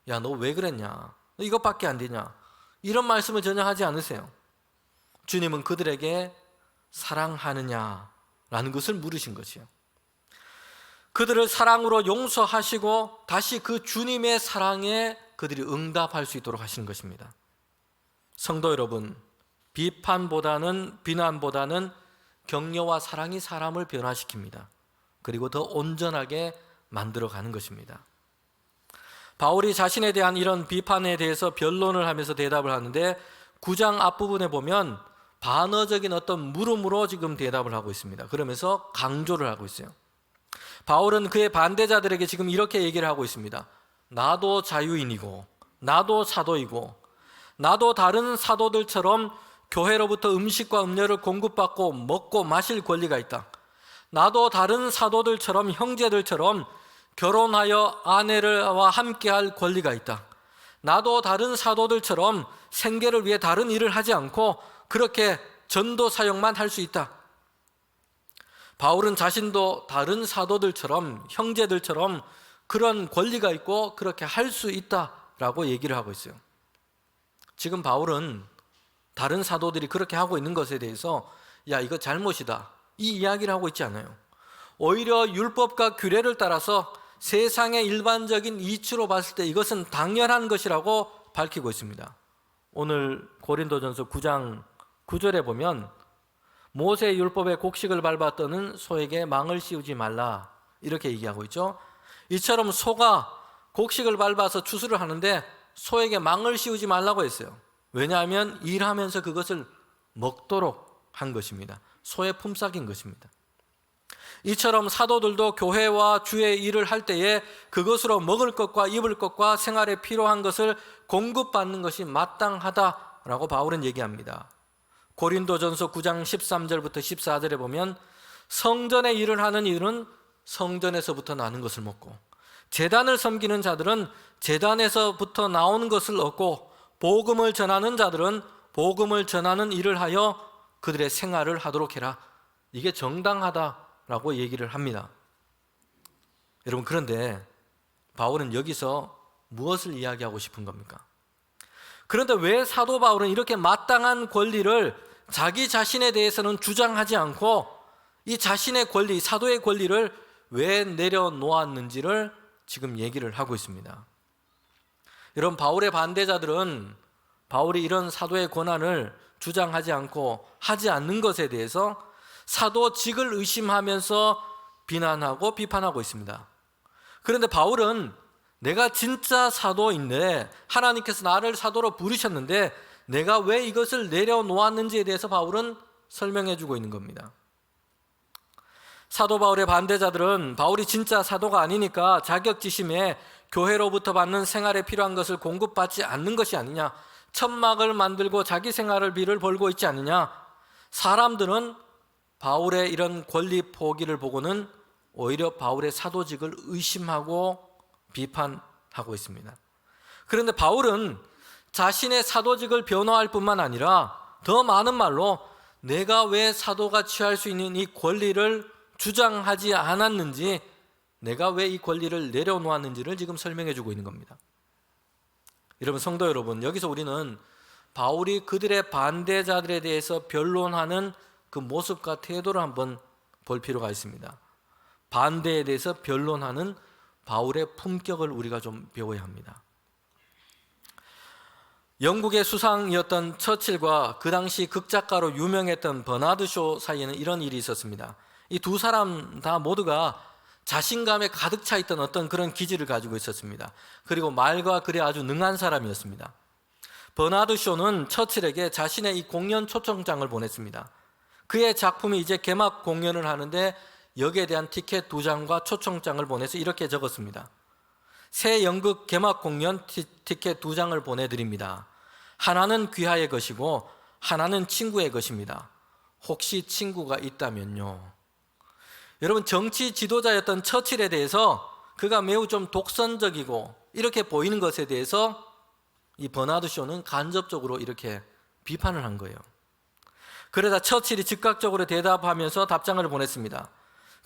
야, 너 왜 그랬냐? 너 이것밖에 안 되냐? 이런 말씀을 전혀 하지 않으세요. 주님은 그들에게 사랑하느냐라는 것을 물으신 것이요. 그들을 사랑으로 용서하시고 다시 그 주님의 사랑에 그들이 응답할 수 있도록 하시는 것입니다. 성도 여러분, 비난보다는 격려와 사랑이 사람을 변화시킵니다. 그리고 더 온전하게 만들어가는 것입니다. 바울이 자신에 대한 이런 비판에 대해서 변론을 하면서 대답을 하는데 9장 앞부분에 보면 반어적인 어떤 물음으로 지금 대답을 하고 있습니다. 그러면서 강조를 하고 있어요. 바울은 그의 반대자들에게 지금 이렇게 얘기를 하고 있습니다. 나도 자유인이고 나도 사도이고 나도 다른 사도들처럼 교회로부터 음식과 음료를 공급받고 먹고 마실 권리가 있다. 나도 다른 사도들처럼 형제들처럼 결혼하여 아내와 함께할 권리가 있다. 나도 다른 사도들처럼 생계를 위해 다른 일을 하지 않고 그렇게 전도 사역만 할 수 있다. 바울은 자신도 다른 사도들처럼 형제들처럼 그런 권리가 있고 그렇게 할 수 있다라고 얘기를 하고 있어요. 지금 바울은 다른 사도들이 그렇게 하고 있는 것에 대해서 야, 이거 잘못이다, 이 이야기를 하고 있지 않아요. 오히려 율법과 규례를 따라서 세상의 일반적인 이치로 봤을 때 이것은 당연한 것이라고 밝히고 있습니다. 오늘 고린도전서 9장 9절에 보면 모세의 율법의 곡식을 밟았더는 소에게 망을 씌우지 말라, 이렇게 얘기하고 있죠. 이처럼 소가 곡식을 밟아서 추수를 하는데 소에게 망을 씌우지 말라고 했어요. 왜냐하면 일하면서 그것을 먹도록 한 것입니다. 소의 품삯인 것입니다. 이처럼 사도들도 교회와 주의 일을 할 때에 그것으로 먹을 것과 입을 것과 생활에 필요한 것을 공급받는 것이 마땅하다라고 바울은 얘기합니다. 고린도전서 9장 13절부터 14절에 보면 성전의 일을 하는 이들은 성전에서부터 나는 것을 먹고 제단을 섬기는 자들은 제단에서부터 나오는 것을 얻고 복음을 전하는 자들은 복음을 전하는 일을 하여 그들의 생활을 하도록 해라. 이게 정당하다라고 얘기를 합니다. 여러분, 그런데 바울은 여기서 무엇을 이야기하고 싶은 겁니까? 그런데 왜 사도 바울은 이렇게 마땅한 권리를 자기 자신에 대해서는 주장하지 않고 이 자신의 권리, 사도의 권리를 왜 내려놓았는지를 지금 얘기를 하고 있습니다. 여러분, 바울의 반대자들은 바울이 이런 사도의 권한을 주장하지 않고 하지 않는 것에 대해서 사도직을 의심하면서 비난하고 비판하고 있습니다. 그런데 바울은 내가 진짜 사도인데 하나님께서 나를 사도로 부르셨는데 내가 왜 이것을 내려놓았는지에 대해서 바울은 설명해 주고 있는 겁니다. 사도 바울의 반대자들은 바울이 진짜 사도가 아니니까 자격지심에 교회로부터 받는 생활에 필요한 것을 공급받지 않는 것이 아니냐, 천막을 만들고 자기 생활을 비를 벌고 있지 않느냐. 사람들은 바울의 이런 권리 포기를 보고는 오히려 바울의 사도직을 의심하고 비판하고 있습니다. 그런데 바울은 자신의 사도직을 변호할 뿐만 아니라 더 많은 말로 내가 왜 사도가 취할 수 있는 이 권리를 주장하지 않았는지, 내가 왜 이 권리를 내려놓았는지를 지금 설명해 주고 있는 겁니다. 여러분, 성도 여러분, 여기서 우리는 바울이 그들의 반대자들에 대해서 변론하는 그 모습과 태도를 한번 볼 필요가 있습니다. 반대에 대해서 변론하는 바울의 품격을 우리가 좀 배워야 합니다. 영국의 수상이었던 처칠과 그 당시 극작가로 유명했던 버나드 쇼 사이에는 이런 일이 있었습니다. 이 두 사람 다 모두가 자신감에 가득 차 있던 어떤 그런 기질을 가지고 있었습니다. 그리고 말과 글에 아주 능한 사람이었습니다. 버나드 쇼는 처칠에게 자신의 이 공연 초청장을 보냈습니다. 그의 작품이 이제 개막 공연을 하는데 여기에 대한 티켓 2장과 초청장을 보내서 이렇게 적었습니다. 새 연극 개막 공연 티켓 2장을 보내드립니다. 하나는 귀하의 것이고 하나는 친구의 것입니다. 혹시 친구가 있다면요. 여러분, 정치 지도자였던 처칠에 대해서 그가 매우 좀 독선적이고 이렇게 보이는 것에 대해서 이 버나드 쇼는 간접적으로 이렇게 비판을 한 거예요. 그러다 처칠이 즉각적으로 대답하면서 답장을 보냈습니다.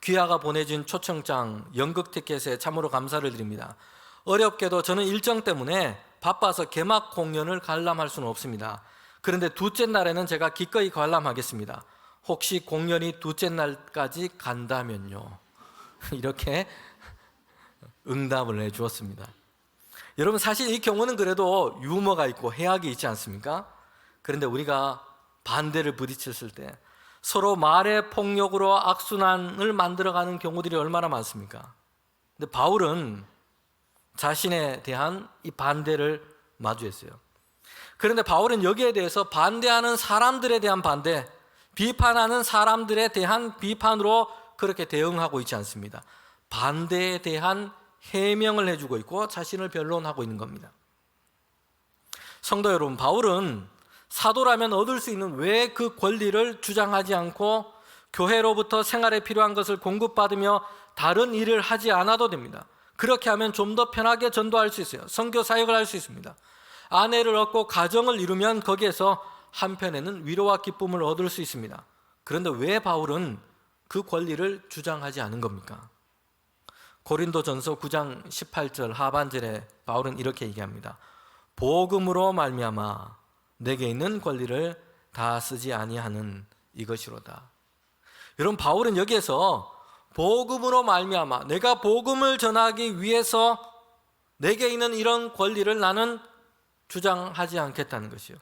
귀하가 보내준 초청장, 연극 티켓에 참으로 감사를 드립니다. 어렵게도 저는 일정 때문에 바빠서 개막 공연을 관람할 수는 없습니다. 그런데 둘째 날에는 제가 기꺼이 관람하겠습니다. 혹시 공연이 둘째 날까지 간다면요. 이렇게 응답을 해주었습니다. 여러분, 사실 이 경우는 그래도 유머가 있고 해악이 있지 않습니까? 그런데 우리가 반대를 부딪혔을 때 서로 말의 폭력으로 악순환을 만들어가는 경우들이 얼마나 많습니까? 근데 바울은 자신에 대한 이 반대를 마주했어요. 그런데 바울은 여기에 대해서 반대하는 사람들에 대한 반대, 비판하는 사람들에 대한 비판으로 그렇게 대응하고 있지 않습니다. 반대에 대한 해명을 해주고 있고 자신을 변론하고 있는 겁니다. 성도 여러분, 바울은 사도라면 얻을 수 있는 왜 그 권리를 주장하지 않고 교회로부터 생활에 필요한 것을 공급받으며 다른 일을 하지 않아도 됩니다. 그렇게 하면 좀 더 편하게 전도할 수 있어요. 선교 사역을 할 수 있습니다. 아내를 얻고 가정을 이루면 거기에서 한편에는 위로와 기쁨을 얻을 수 있습니다. 그런데 왜 바울은 그 권리를 주장하지 않은 겁니까? 고린도전서 9장 18절 하반절에 바울은 이렇게 얘기합니다. 복음으로 말미암아 내게 있는 권리를 다 쓰지 아니하는 이것이로다. 여러분, 바울은 여기에서 복음으로 말미암아, 내가 복음을 전하기 위해서 내게 있는 이런 권리를 나는 주장하지 않겠다는 것이요.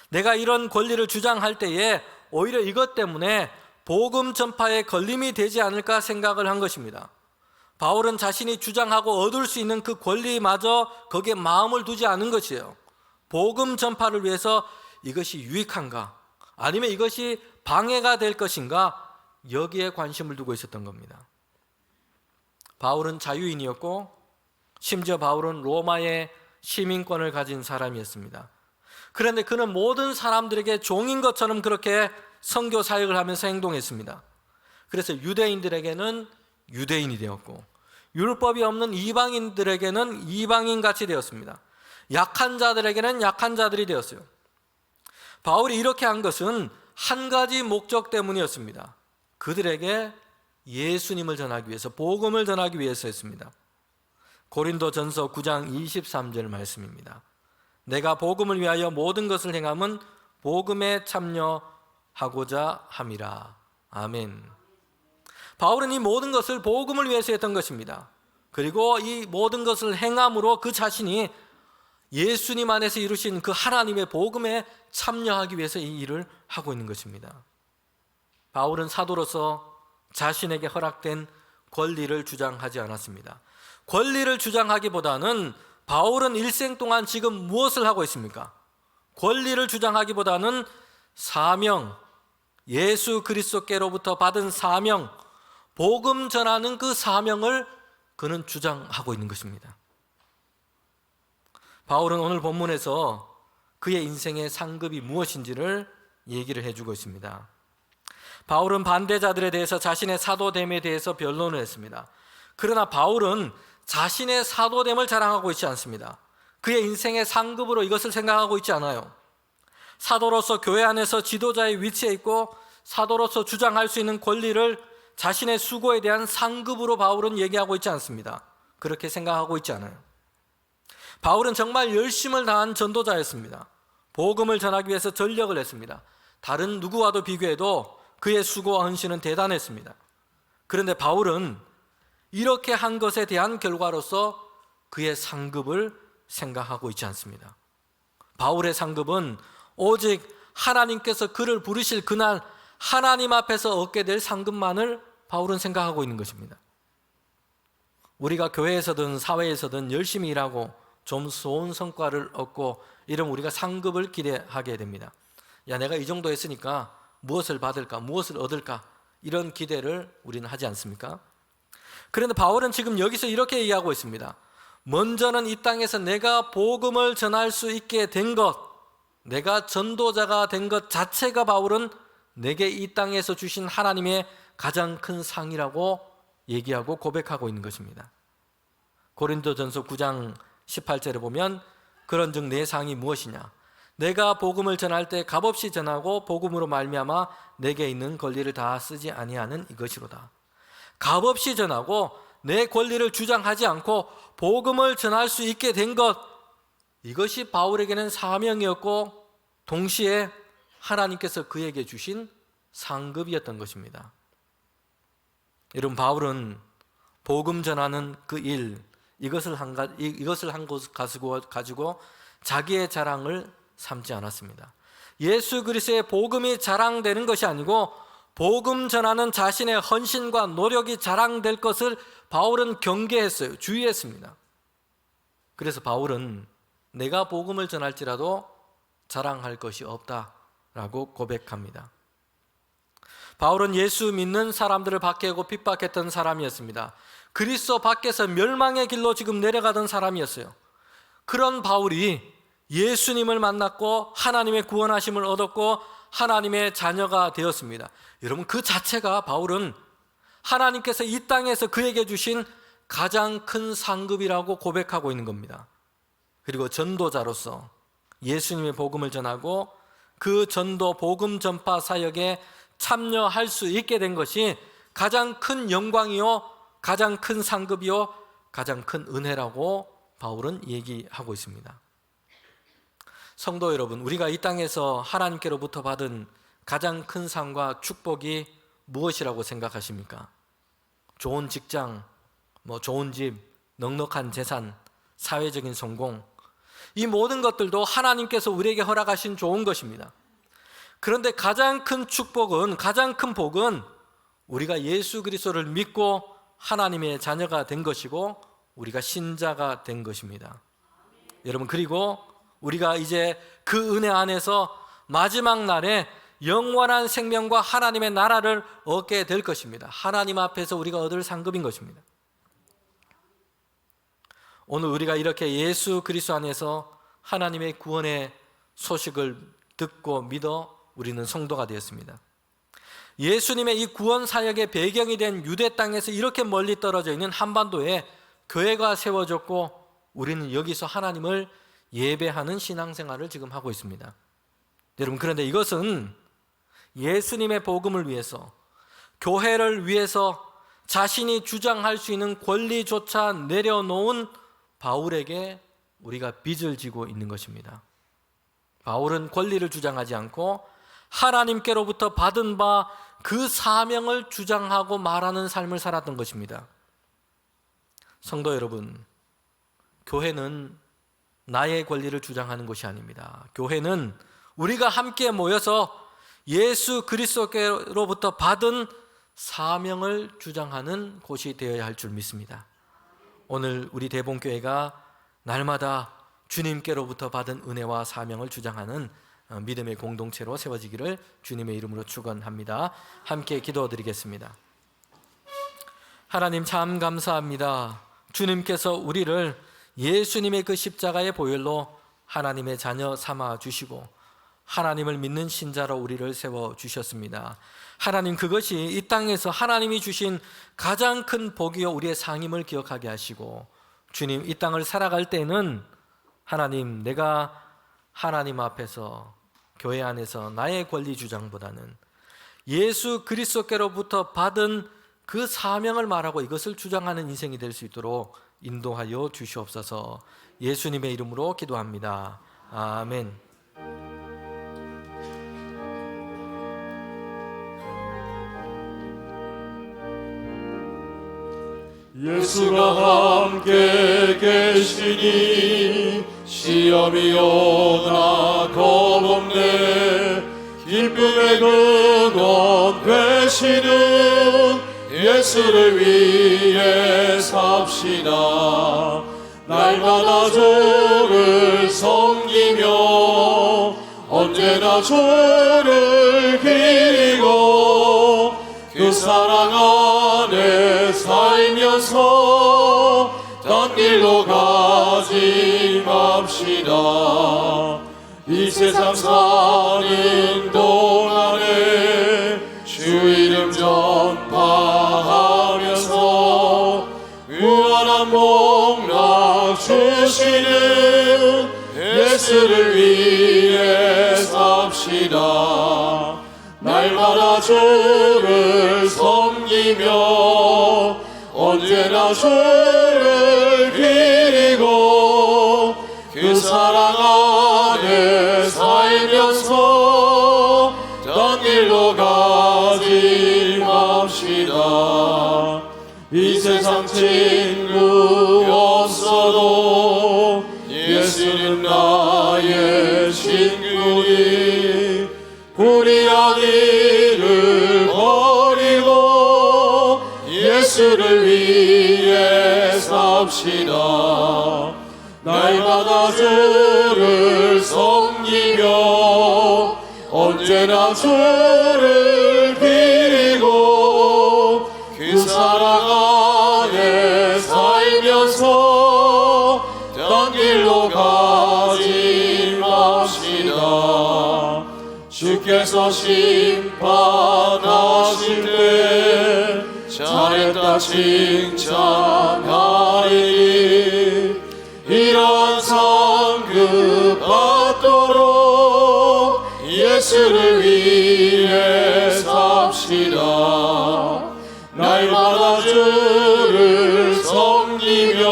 내가 이런 권리를 주장할 때에 오히려 이것 때문에 복음 전파에 걸림이 되지 않을까 생각을 한 것입니다. 바울은 자신이 주장하고 얻을 수 있는 그 권리마저 거기에 마음을 두지 않은 것이에요. 복음 전파를 위해서 이것이 유익한가, 아니면 이것이 방해가 될 것인가, 여기에 관심을 두고 있었던 겁니다. 바울은 자유인이었고 심지어 바울은 로마의 시민권을 가진 사람이었습니다. 그런데 그는 모든 사람들에게 종인 것처럼 그렇게 선교 사역을 하면서 행동했습니다. 그래서 유대인들에게는 유대인이 되었고 율법이 없는 이방인들에게는 이방인같이 되었습니다. 약한 자들에게는 약한 자들이 되었어요. 바울이 이렇게 한 것은 한 가지 목적 때문이었습니다. 그들에게 예수님을 전하기 위해서, 복음을 전하기 위해서였습니다. 고린도전서 9장 23절 말씀입니다. 내가 복음을 위하여 모든 것을 행함은 복음에 참여하고자 함이라. 아멘. 바울은 이 모든 것을 복음을 위해서 했던 것입니다. 그리고 이 모든 것을 행함으로 그 자신이 예수님 안에서 이루신 그 하나님의 복음에 참여하기 위해서 이 일을 하고 있는 것입니다. 바울은 사도로서 자신에게 허락된 권리를 주장하지 않았습니다. 권리를 주장하기보다는 바울은 일생 동안 지금 무엇을 하고 있습니까? 권리를 주장하기보다는 사명, 예수 그리스도께로부터 받은 사명, 복음 전하는 그 사명을 그는 주장하고 있는 것입니다. 바울은 오늘 본문에서 그의 인생의 상급이 무엇인지를 얘기를 해주고 있습니다. 바울은 반대자들에 대해서 자신의 사도됨에 대해서 변론을 했습니다. 그러나 바울은 자신의 사도됨을 자랑하고 있지 않습니다. 그의 인생의 상급으로 이것을 생각하고 있지 않아요. 사도로서 교회 안에서 지도자의 위치에 있고 사도로서 주장할 수 있는 권리를 자신의 수고에 대한 상급으로 바울은 얘기하고 있지 않습니다. 그렇게 생각하고 있지 않아요. 바울은 정말 열심을 다한 전도자였습니다. 복음을 전하기 위해서 전력을 했습니다. 다른 누구와도 비교해도 그의 수고와 헌신은 대단했습니다. 그런데 바울은 이렇게 한 것에 대한 결과로서 그의 상급을 생각하고 있지 않습니다. 바울의 상급은 오직 하나님께서 그를 부르실 그날 하나님 앞에서 얻게 될 상급만을 바울은 생각하고 있는 것입니다. 우리가 교회에서든 사회에서든 열심히 일하고 좀 좋은 성과를 얻고 이러면 우리가 상급을 기대하게 됩니다. 야, 내가 이 정도 했으니까 무엇을 받을까, 무엇을 얻을까, 이런 기대를 우리는 하지 않습니까? 그런데 바울은 지금 여기서 이렇게 얘기하고 있습니다. 먼저는 이 땅에서 내가 복음을 전할 수 있게 된 것, 내가 전도자가 된 것 자체가 바울은 내게 이 땅에서 주신 하나님의 가장 큰 상이라고 얘기하고 고백하고 있는 것입니다. 고린도전서 9장 18절에 보면 그런즉 내 상이 무엇이냐? 내가 복음을 전할 때 값없이 전하고 복음으로 말미암아 내게 있는 권리를 다 쓰지 아니하는 이것이로다. 값없이 전하고 내 권리를 주장하지 않고 복음을 전할 수 있게 된 것, 이것이 바울에게는 사명이었고 동시에 하나님께서 그에게 주신 상급이었던 것입니다. 여러분, 바울은 복음 전하는 그 일, 이것을 한 것 가지고 자기의 자랑을 삼지 않았습니다. 예수 그리스도의 복음이 자랑되는 것이 아니고 복음 전하는 자신의 헌신과 노력이 자랑될 것을 바울은 경계했어요. 주의했습니다. 그래서 바울은 내가 복음을 전할지라도 자랑할 것이 없다라고 고백합니다. 바울은 예수 믿는 사람들을 박해하고 핍박했던 사람이었습니다. 그리스도 밖에서 멸망의 길로 지금 내려가던 사람이었어요. 그런 바울이 예수님을 만났고 하나님의 구원하심을 얻었고 하나님의 자녀가 되었습니다. 여러분, 그 자체가 바울은 하나님께서 이 땅에서 그에게 주신 가장 큰 상급이라고 고백하고 있는 겁니다. 그리고 전도자로서 예수님의 복음을 전하고 그 전도 복음 전파 사역에 참여할 수 있게 된 것이 가장 큰 영광이요, 가장 큰 상급이요, 가장 큰 은혜라고 바울은 얘기하고 있습니다. 성도 여러분, 우리가 이 땅에서 하나님께로부터 받은 가장 큰 상과 축복이 무엇이라고 생각하십니까? 좋은 직장, 좋은 집, 넉넉한 재산, 사회적인 성공, 이 모든 것들도 하나님께서 우리에게 허락하신 좋은 것입니다. 그런데 가장 큰 축복은, 가장 큰 복은 우리가 예수 그리스도를 믿고 하나님의 자녀가 된 것이고 우리가 신자가 된 것입니다. 여러분, 그리고 우리가 이제 그 은혜 안에서 마지막 날에 영원한 생명과 하나님의 나라를 얻게 될 것입니다. 하나님 앞에서 우리가 얻을 상급인 것입니다. 오늘 우리가 이렇게 예수 그리스도 안에서 하나님의 구원의 소식을 듣고 믿어 우리는 성도가 되었습니다. 예수님의 이 구원 사역의 배경이 된 유대 땅에서 이렇게 멀리 떨어져 있는 한반도에 교회가 세워졌고 우리는 여기서 하나님을 예배하는 신앙생활을 지금 하고 있습니다. 여러분, 그런데 이것은 예수님의 복음을 위해서, 교회를 위해서 자신이 주장할 수 있는 권리조차 내려놓은 바울에게 우리가 빚을 지고 있는 것입니다. 바울은 권리를 주장하지 않고 하나님께로부터 받은 바 그 사명을 주장하고 말하는 삶을 살았던 것입니다. 성도 여러분, 교회는 나의 권리를 주장하는 것이 아닙니다. 교회는 우리가 함께 모여서 예수 그리스도께로부터 받은 사명을 주장하는 곳이 되어야 할 줄 믿습니다. 오늘 우리 대봉교회가 날마다 주님께로부터 받은 은혜와 사명을 주장하는 믿음의 공동체로 세워지기를 주님의 이름으로 축원합니다. 함께 기도드리겠습니다. 하나님 참 감사합니다. 주님께서 우리를 예수님의 그 십자가의 보혈로 하나님의 자녀 삼아 주시고 하나님을 믿는 신자로 우리를 세워 주셨습니다. 하나님, 그것이 이 땅에서 하나님이 주신 가장 큰 복이요 우리의 상임을 기억하게 하시고, 주님, 이 땅을 살아갈 때는 하나님, 내가 하나님 앞에서 교회 안에서 나의 권리 주장보다는 예수 그리스도께로부터 받은 그 사명을 말하고 이것을 주장하는 인생이 될 수 있도록 인도하여 주시옵소서. 예수님의 이름으로 기도합니다. 아멘. 예수가 함께 계시니 시험이 오나 겁없네. 기쁨의 근원 되시는 예수를 위해 삽시다. 날마다 주를 섬기며 언제나 주를 기리고 그 사랑 안에 살면서 딴 길로 가지 맙시다. 이 세상 사는 동안에 주 이름 전파하면서 무한한 복락 주시는 예수를 위해 삽시다. 날마다 주를 섬기며 언제나 주를 기리고 그 사랑 안에 살면서 딴 길로 가지 맙시다. 이 세상 친구 없어도 예수는 나의 친구니 불의한 일을 버리고 예수를 위해 삽시다. 날마다 주를 섬기며 언제나 주를 기리고 그 사랑 안에 살면서 딴 길로 가지 맙시다. 주께서 심판하실 때 잘했다 칭찬하리니 이러한 상급 받도록 예수를 위해 삽시다. 날마다 주를 섬기며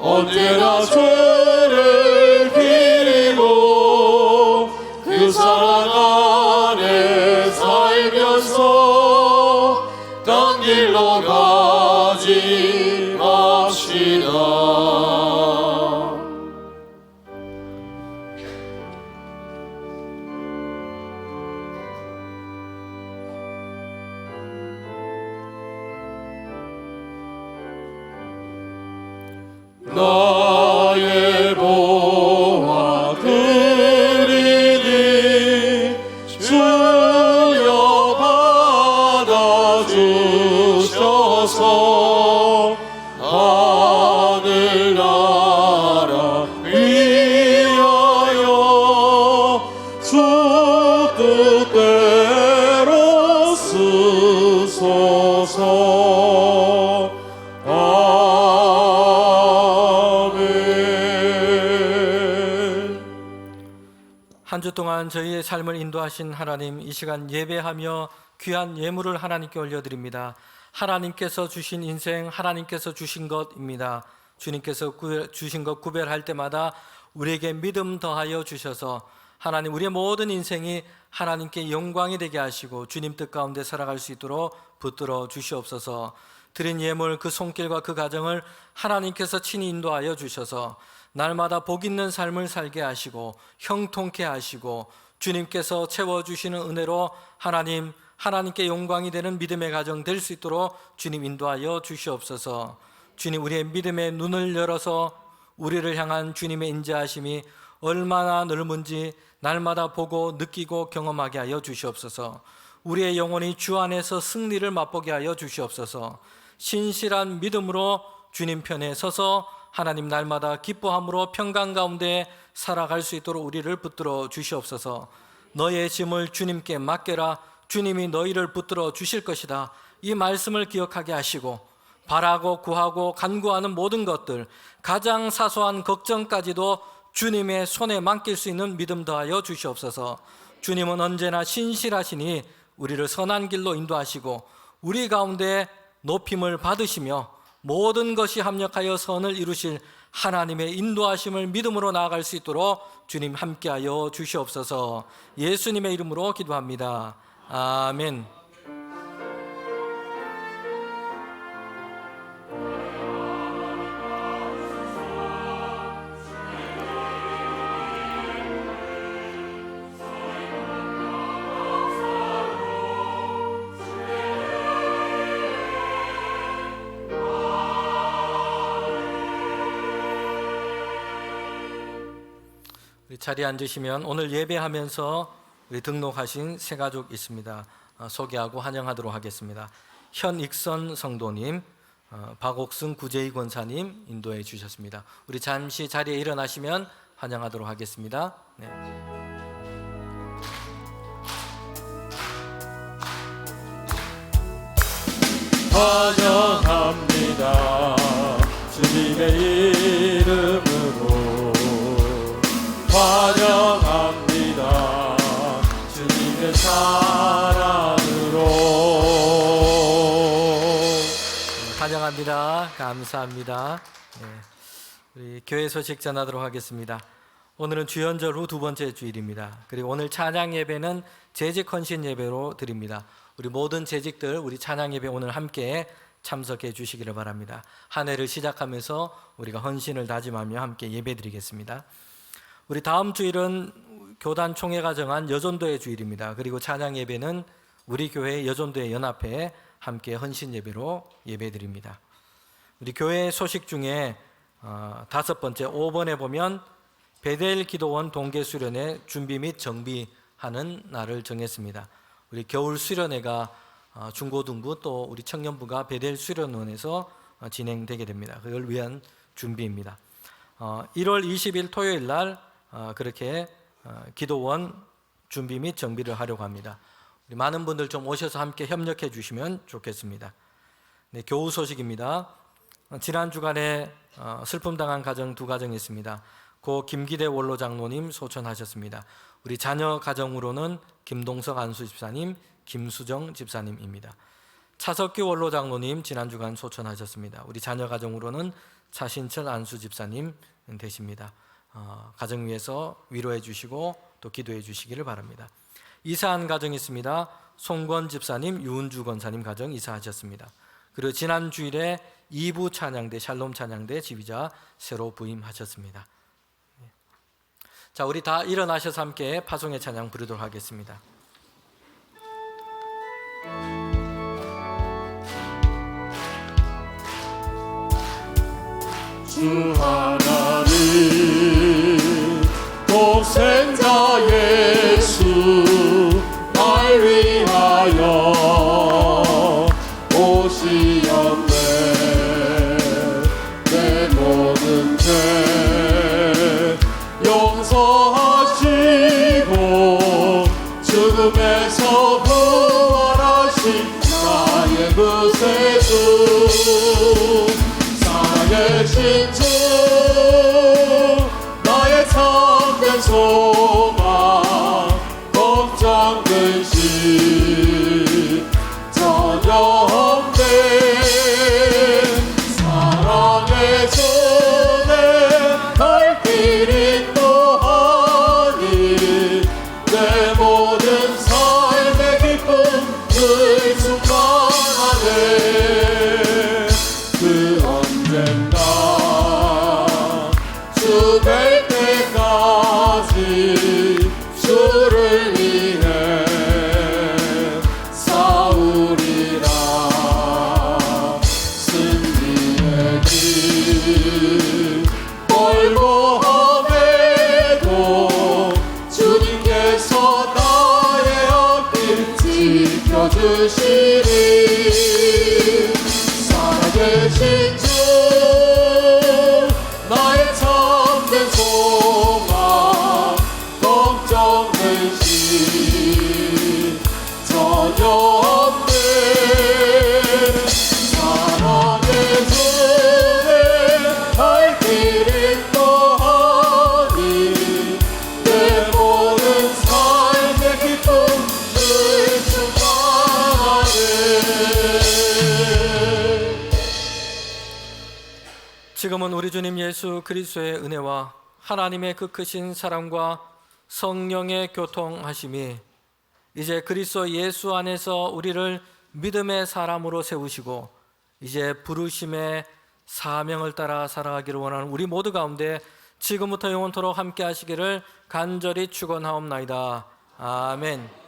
언제나 주를 기리고 그 사랑 안에 살면서 딴 길로 가지 맙시다. 나의 보화 드리니 주여 받아주셔서 하늘나라 위하여 주 뜻대로 쓰소서. 한 주 동안 저희의 삶을 인도하신 하나님, 이 시간 예배하며 귀한 예물을 하나님께 올려드립니다. 하나님께서 주신 인생, 하나님께서 주신 것입니다. 주님께서 주신 것 구별할 때마다 우리에게 믿음 더하여 주셔서 하나님, 우리의 모든 인생이 하나님께 영광이 되게 하시고 주님 뜻 가운데 살아갈 수 있도록 붙들어 주시옵소서. 드린 예물, 그 손길과 그 가정을 하나님께서 친히 인도하여 주셔서 날마다 복 있는 삶을 살게 하시고 형통케 하시고 주님께서 채워주시는 은혜로 하나님께 영광이 되는 믿음의 가정 될 수 있도록 주님 인도하여 주시옵소서. 주님 우리의 믿음의 눈을 열어서 우리를 향한 주님의 인자하심이 얼마나 넓은지 날마다 보고 느끼고 경험하게 하여 주시옵소서. 우리의 영혼이 주 안에서 승리를 맛보게 하여 주시옵소서. 신실한 믿음으로 주님 편에 서서 하나님 날마다 기뻐함으로 평강 가운데 살아갈 수 있도록 우리를 붙들어 주시옵소서. 너의 짐을 주님께 맡겨라. 주님이 너희를 붙들어 주실 것이다. 이 말씀을 기억하게 하시고 바라고 구하고 간구하는 모든 것들, 가장 사소한 걱정까지도 주님의 손에 맡길 수 있는 믿음 더하여 주시옵소서. 주님은 언제나 신실하시니 우리를 선한 길로 인도하시고 우리 가운데 높임을 받으시며 모든 것이 합력하여 선을 이루실 하나님의 인도하심을 믿음으로 나아갈 수 있도록 주님 함께하여 주시옵소서. 예수님의 이름으로 기도합니다. 아멘. 우리 자리에 앉으시면 오늘 예배하면서 우리 등록하신 세 가족 있습니다. 소개하고 환영하도록 하겠습니다. 현익선 성도님, 박옥승 구제희 권사님 인도해 주셨습니다. 우리 잠시 자리에 일어나시면 환영하도록 하겠습니다. 네. 환영합니다. 주님의 이름으로 환영합니다. 주님의 사랑으로 환영합니다. 감사합니다. 네. 우리 교회 소식 전하도록 하겠습니다. 오늘은 주연절 후 두 번째 주일입니다. 그리고 오늘 찬양 예배는 재직 헌신 예배로 드립니다. 우리 모든 재직들 우리 찬양 예배 오늘 함께 참석해 주시기를 바랍니다. 한 해를 시작하면서 우리가 헌신을 다짐하며 함께 예배 드리겠습니다. 우리 다음 주일은 교단 총회가 정한 여전도의 주일입니다. 그리고 찬양 예배는 우리 교회 여전도의 연합회에 함께 헌신 예배로 예배 드립니다. 우리 교회 소식 중에 5번째 5번에 보면 베델 기도원 동계 수련회 준비 및 정비하는 날을 정했습니다. 우리 겨울 수련회가 중고등부 또 우리 청년부가 베델 수련원에서 진행되게 됩니다. 그걸 위한 준비입니다. 1월 20일 토요일 날 그렇게 기도원 준비 및 정비를 하려고 합니다. 우리 많은 분들 좀 오셔서 함께 협력해 주시면 좋겠습니다. 네, 교우 소식입니다. 지난 주간에 슬픔 당한 가정 2가정이 있습니다. 고 김기대 원로 장로님 소천하셨습니다. 우리 자녀 가정으로는 김동석 안수 집사님, 김수정 집사님입니다. 차석규 원로 장로님 지난 주간 소천하셨습니다. 우리 자녀 가정으로는 차신철 안수 집사님 되십니다. 가정 위해서 위로해 주시고 또 기도해 주시기를 바랍니다. 이사한 가정이 있습니다. 송권 집사님, 유은주 권사님 가정 이사하셨습니다. 그리고 지난 주일에 2부 찬양대 샬롬 찬양대 지휘자 새로 부임하셨습니다. 자, 우리 다 일어나셔서 함께 파송의 찬양 부르도록 하겠습니다. 주 하나님 독생자 예수 날 위하여 오시었네. 내 모든 죄 용서하시고 죽음에서 부활하신 나의 구세주 살아계신 주 나의 참된 소망 걱정 근심 전혀 없네. 사랑의 주내 갈 길 인도하니 내 모든 삶의 기쁨 그 순간 안에 그 언젠가 주 뵐 때까지 주를 위해 싸우리라. 승리의 길 지켜주시리. 살아계신 주 나의 참된 소망, 걱정된 시 전혀 없네. 사랑의 주에 갈 길이 또하니 내 모든 삶의 기쁨을 충만하네. 지금은 우리 주님 예수 그리스도의 은혜와 하나님의 그 크신 사랑과 성령의 교통하심이 이제 그리스도 예수 안에서 우리를 믿음의 사람으로 세우시고 이제 부르심의 사명을 따라 살아가기를 원하는 우리 모두 가운데 지금부터 영원토록 함께 하시기를 간절히 축원하옵나이다. 아멘.